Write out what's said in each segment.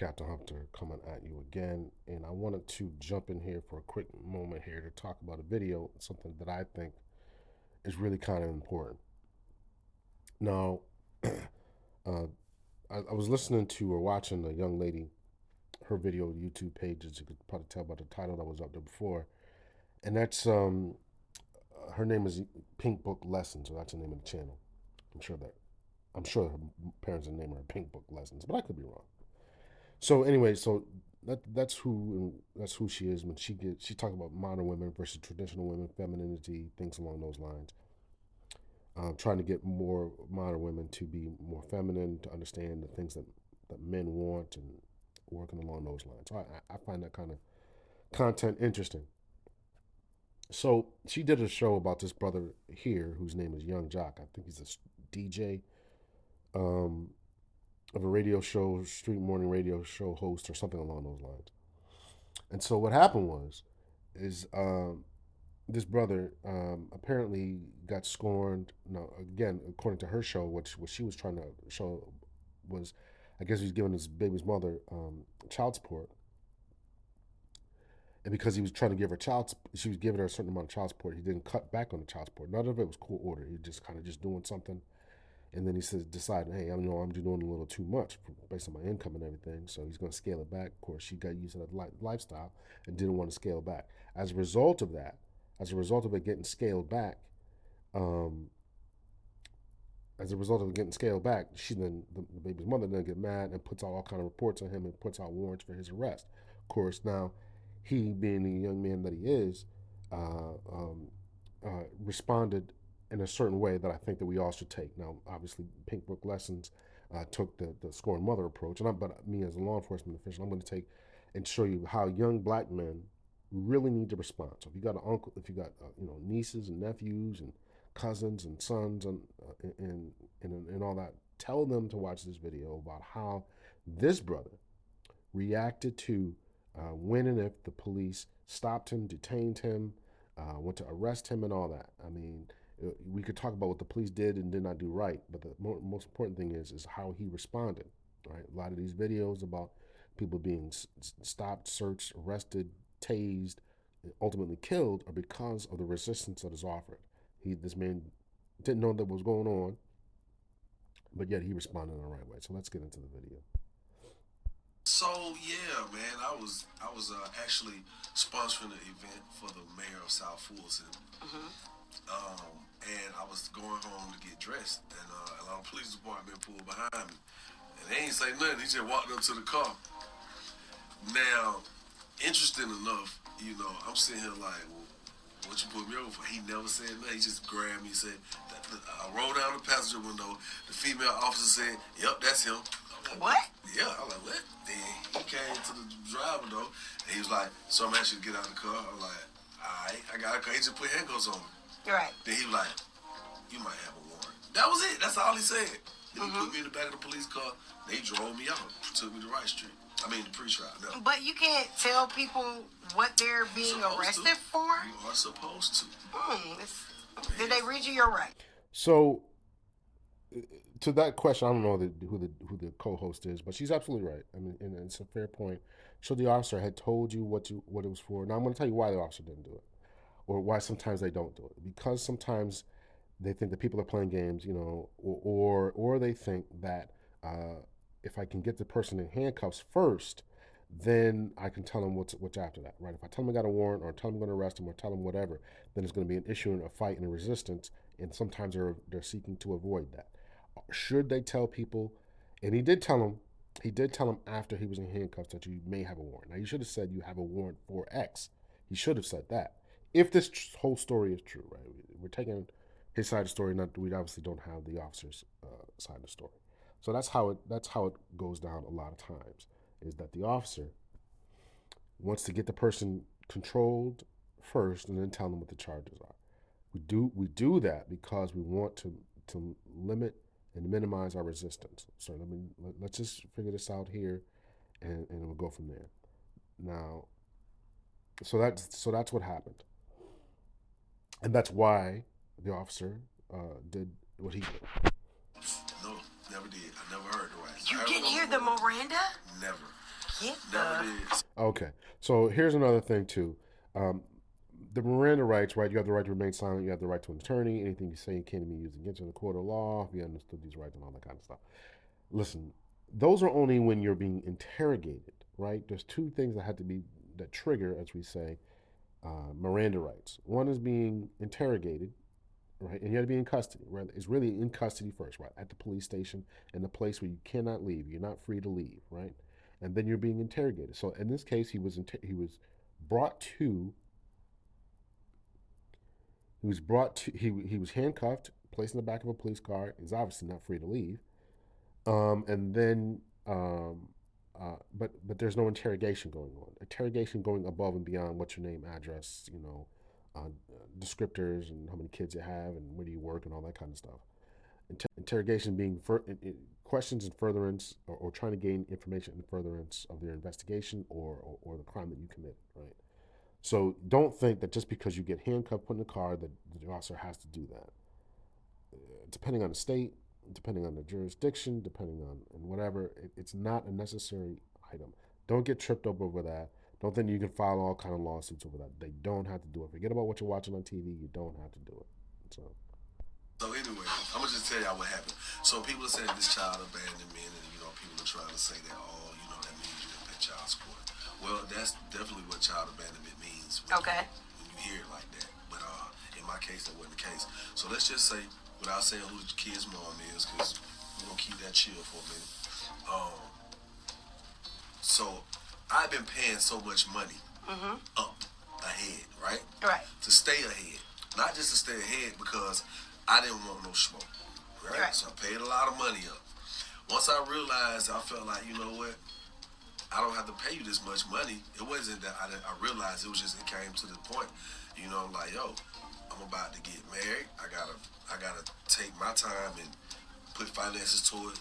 Captain Hunter coming at you again, and I wanted to jump in here for a quick moment here to talk about a video, something that I think is really kind of important. Now, uh, I was listening to or watching a young lady, her video YouTube page, as you could probably tell by the title that was up there before, and that's her name is Pink Book Lessons, so that's the name of the channel. I'm sure that I'm sure her parents are naming her Pink Book Lessons, but I could be wrong. So anyway, so that's who she is when she talks about modern women versus traditional women, femininity, things along those lines. Trying to get more modern women to be more feminine, to understand the things that men want, and working along those lines. So I find that kind of content interesting. So she did a show about this brother here whose name is Young Joc. I think he's a DJ um, of a radio show, street morning radio show host, or something along those lines. And so what happened is this brother apparently got scorned. Now, again, according to her show, what she was trying to show was, I guess, he was giving his baby's mother child support, and because he was trying to give her she was giving her a certain amount of child support. He didn't cut back on the child support. None of it was court order. He just kind of just doing something, and then he says, decided, hey, I'm just doing a little too much based on my income and everything. So he's going to scale it back. Of course, she got used to that lifestyle and didn't want to scale back. As a result of that, as a result of it getting scaled back, um, as a result of it getting scaled back, she then the baby's mother then get mad and puts out all kind of reports on him and puts out warrants for his arrest. Of course, now he, being the young man that he is, responded in a certain way that I think that we all should take. Now, obviously, Pink Book Lessons took the scorn mother approach, but me as a law enforcement official, I'm going to take and show you how young black men really need to respond. So if you got an uncle, if you got nieces and nephews and cousins and sons and all that, tell them to watch this video about how this brother reacted to when and if the police stopped him, detained him, went to arrest him, and all that. I mean, we could talk about what the police did and did not do right, but the most important thing is how he responded. Right, a lot of these videos about people being stopped, searched, arrested, tased, ultimately killed are because of the resistance that is offered. This man didn't know that was going on, but yet he responded in the right way. So let's get into the video. So yeah, man, I was actually sponsoring an event for the mayor of South Fulton, and I was going home to get dressed, and a lot of police department pulled behind me, and they ain't say nothing. He just walked up to the car. Now, interesting enough, I'm sitting here like, well, what you put me over for? He never said nothing. He just grabbed me and said, I rolled down the passenger window. The female officer said, yep, that's him. What? Yeah, I was like, what? Then he came to the driver though, and he was like, so I'm actually get out of the car. I was like, all right, I got a car. He just put handcuffs on me. Right. Then he was like, you might have a warrant. That was it. That's all he said. Then he put me in the back of the police car. They drove me out, took me to Rice Street. I mean, the pre-trial. No. But you can't tell people what they're being arrested for? You are supposed to. Did they read you your right? So, to that question, I don't know who the co-host is, but she's absolutely right. I mean, and it's a fair point. So the officer had told you what it was for. Now I'm going to tell you why the officer didn't do it, or why sometimes they don't do it. Because sometimes they think that people are playing games, or they think that if I can get the person in handcuffs first, then I can tell them what's after that, right? If I tell them I got a warrant, or tell them I'm going to arrest them, or tell them whatever, then it's going to be an issue and a fight and a resistance, and sometimes they're seeking to avoid that. Should they tell people? And he did tell them. He did tell him after he was in handcuffs that you may have a warrant. Now, you should have said you have a warrant for X. He should have said that. If this whole story is true, right? We're taking his side of the story. We obviously don't have the officer's side of the story. So that's how it goes down a lot of times. Is that the officer wants to get the person controlled first, and then tell them what the charges are. We do that because we want to limit and minimize our resistance. So let's just figure this out here, and we'll go from there. Now, so that's what happened, and that's why the officer did what he did. No, never did. I never heard the rights. You didn't hear the Miranda? Never. Get Never the. did. Okay, so here's another thing too. Um, the Miranda rights, right? You have the right to remain silent. You have the right to an attorney. Anything you say can't be used against you in the court of law. If you understood these rights and all that kind of stuff. Listen, those are only when you're being interrogated, right? There's two things that have to be that trigger, as we say, Miranda rights. One is being interrogated, right? And you have to be in custody, right? It's really in custody first, right? At the police station, in the place where you cannot leave. You're not free to leave, right? And then you're being interrogated. So in this case, brought to he was handcuffed, placed in the back of a police car. He's obviously not free to leave. And then but there's no interrogation going on. Interrogation going above and beyond what's your name, address, descriptors and how many kids you have and where do you work and all that kind of stuff. Interrogation being questions in furtherance or trying to gain information in furtherance of their investigation or the crime that you commit, right? So don't think that just because you get handcuffed, put in the car, that the officer has to do that. Depending on the state, depending on the jurisdiction, depending on whatever, it's not a necessary item. Don't get tripped up over that. Don't think you can file all kind of lawsuits over that. They don't have to do it. Forget about what you're watching on TV. You don't have to do it. So Anyway, I'm gonna just tell y'all what happened. So people are saying this child abandonment, and people are trying to say that that means you didn't pay child support. Well, that's definitely what child abandonment means. Okay. When you hear it like that, but in my case, that wasn't the case. So let's just say, without saying who the kid's mom is, because we're gonna keep that chill for a minute. So I've been paying so much money up ahead, right? Right. To stay ahead, not just to stay ahead because I didn't want no smoke, right? So I paid a lot of money up. Once I realized, I felt like, you know what? I don't have to pay you this much money. It wasn't that I realized, it came to the point, like, yo, I'm about to get married. I gotta take my time and put finances toward,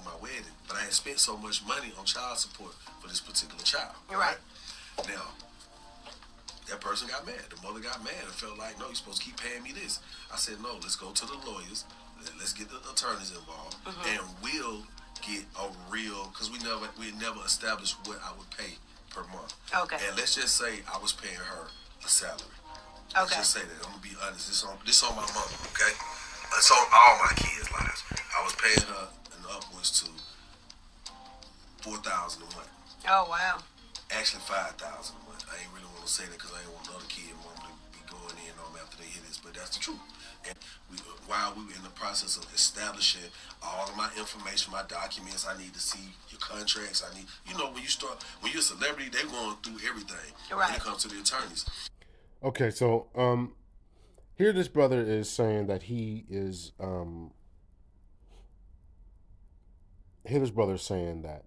my wedding. But I had spent so much money on child support for this particular child. Right. Now, that person got mad. The mother got mad and felt like, no, you're supposed to keep paying me this. I said, no, let's go to the lawyers. Let's get the attorneys involved, and we'll get a real, because we never established what I would pay per month. Okay. And let's just say I was paying her a salary. Okay. Let's just say that. I'm gonna be honest. This on my mom, okay? It's on all my kids' lives. I was paying her an upwards to $4,000 a month. Oh wow. Actually, $5,000 a month. I ain't really want to say that because I ain't want another kid mom to be going in on me after they hear this, but that's the truth. And while we were in the process of establishing all of my information, my documents, I need to see your contracts. I need, when you're a celebrity, they're going through everything when it comes to the attorneys. okay, so here this brother is saying that he is here this brother is saying that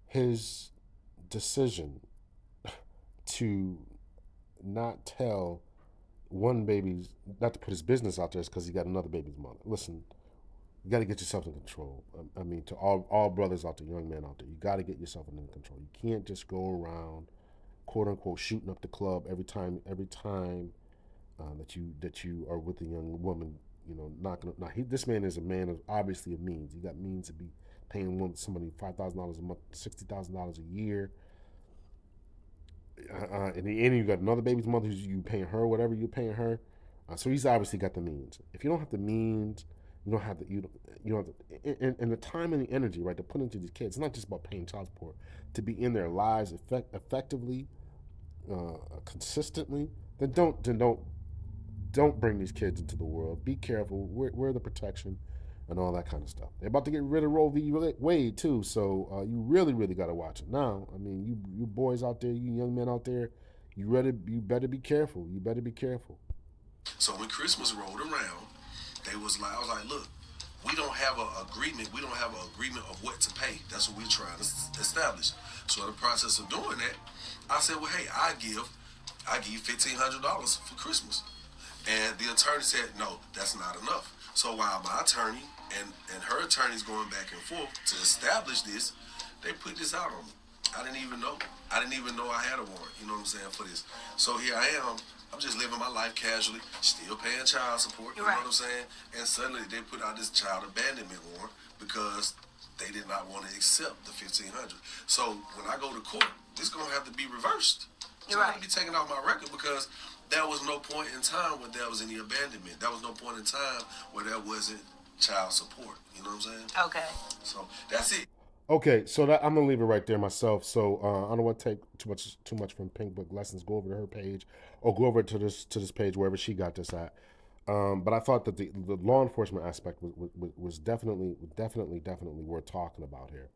his decision to not tell one baby's not to put his business out there is because he got another baby's mother. Listen, you got to get yourself in control. I mean, to all brothers out there, young men out there, you got to get yourself in control. You can't just go around, quote unquote, shooting up the club every time that you are with a young woman. Not gonna. Now, this man is a man of obviously of means. He got means to be paying somebody $5,000 a month, $60,000 a year. And you got another baby's mother who's you paying her whatever you're paying her. So he's obviously got the means. If you don't have the means, you don't have the and the time and the energy, right, to put into these kids. It's not just about paying child support. To be in their lives effectively, consistently, then don't bring these kids into the world. Be careful. Wear the protection and all that kind of stuff. They're about to get rid of Roe v. Wade too, so you really, really got to watch it now. I mean, you boys out there, you young men out there, you better be careful. You better be careful. So when Christmas rolled around, I was like, look, we don't have an agreement. We don't have an agreement of what to pay. That's what we're trying to establish. So in the process of doing that, I said, well, hey, I give you $1,500 for Christmas. And the attorney said, no, that's not enough. So while my attorney and her attorney's going back and forth to establish this, they put this out on me. I didn't even know. I didn't even know I had a warrant, you know what I'm saying, for this. So here I am. I'm just living my life casually, still paying child support, you know what I'm saying? And suddenly they put out this child abandonment warrant because they did not want to accept the 1,500. So when I go to court, this gonna have to be reversed. It's gonna have to be taken off my record because there was no point in time where there was any abandonment. There was no point in time where there wasn't child support. You know what I'm saying? Okay. So that's it. Okay, so that, I'm gonna leave it right there myself. So I don't want to take too much from Pink Book Lessons. Go over to her page, or go over to this page wherever she got this at. But I thought that the law enforcement aspect was definitely worth talking about here,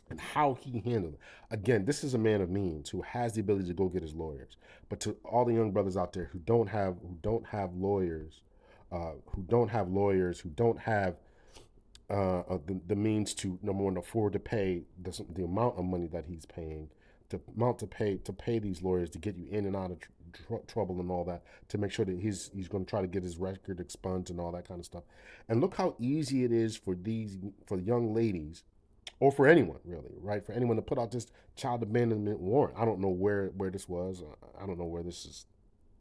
and how he handled it. Again, this is a man of means who has the ability to go get his lawyers. But to all the young brothers out there who don't have lawyers, who don't have the means to, number one, afford to pay the amount of money that he's paying, the amount to pay these lawyers to get you in and out of trouble and all that, to make sure that he's going to try to get his record expunged and all that kind of stuff. And look how easy it is for young ladies, or for anyone really, right? For anyone to put out this child abandonment warrant. I don't know where this was. I don't know where this is.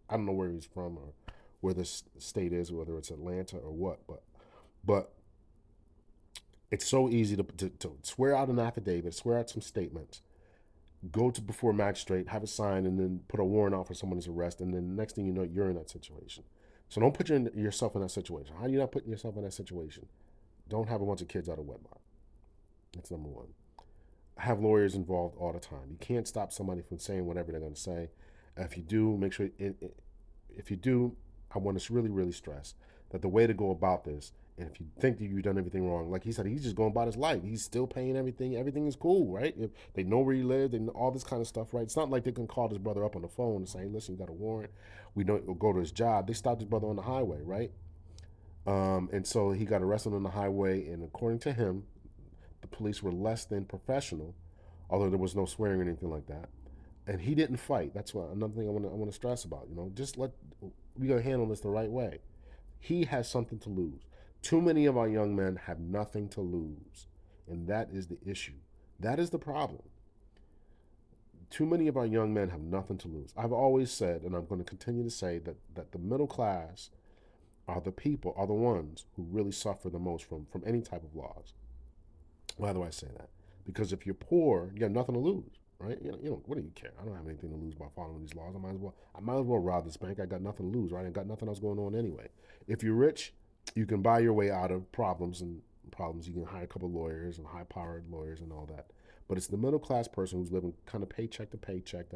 I don't know where he's from or where this state is, whether it's Atlanta or what. But it's so easy to swear out an affidavit, swear out some statements, go to before a magistrate, have it signed, and then put a warrant out for someone's arrest, and then the next thing you know, you're in that situation. So don't put yourself in that situation. How do you not put yourself in that situation? Don't have a bunch of kids out of wedlock. That's number one. Have lawyers involved all the time. You can't stop somebody from saying whatever they're going to say. If you do, make sure. If you do, I want to really stress that the way to go about this, and if you think that you've done everything wrong, like he said, he's just going about his life. He's still paying everything. Everything is cool, right? If they know where he lives, they know all this kind of stuff, right? It's not like they can call his brother up on the phone and say, "Listen, you got a warrant. We don't go to his job." They stopped his brother on the highway, right? And so he got arrested on the highway, and according to him, the police were less than professional, although there was no swearing or anything like that. And he didn't fight. That's what another thing I want to stress about. Just we gotta handle this the right way. He has something to lose. Too many of our young men have nothing to lose, and that is the issue. That is the problem. Too many of our young men have nothing to lose. I've always said, and I'm going to continue to say, that the middle class are the ones who really suffer the most from any type of laws. Why do I say that? Because if you're poor, you have nothing to lose, right? What do you care? I don't have anything to lose by following these laws. I might as well rob this bank. I got nothing to lose, right? I got nothing else going on anyway. If you're rich, you can buy your way out of problems. You can hire a couple of lawyers and high-powered lawyers and all that. But it's the middle class person who's living kind of paycheck to paycheck,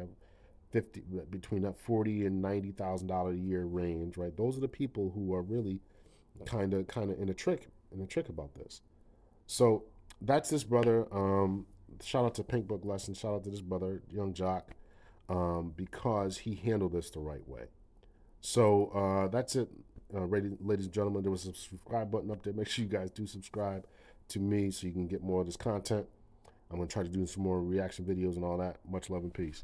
between that $40,000 and $90,000 a year range, right? Those are the people who are really kind of in a trick about this. So that's this brother. Shout out to Pink Book Lesson. Shout out to this brother, Yung Joc, because he handled this the right way. So that's it, ladies and gentlemen. There was a subscribe button up there. Make sure you guys do subscribe to me so you can get more of this content. I'm going to try to do some more reaction videos and all that. Much love and peace.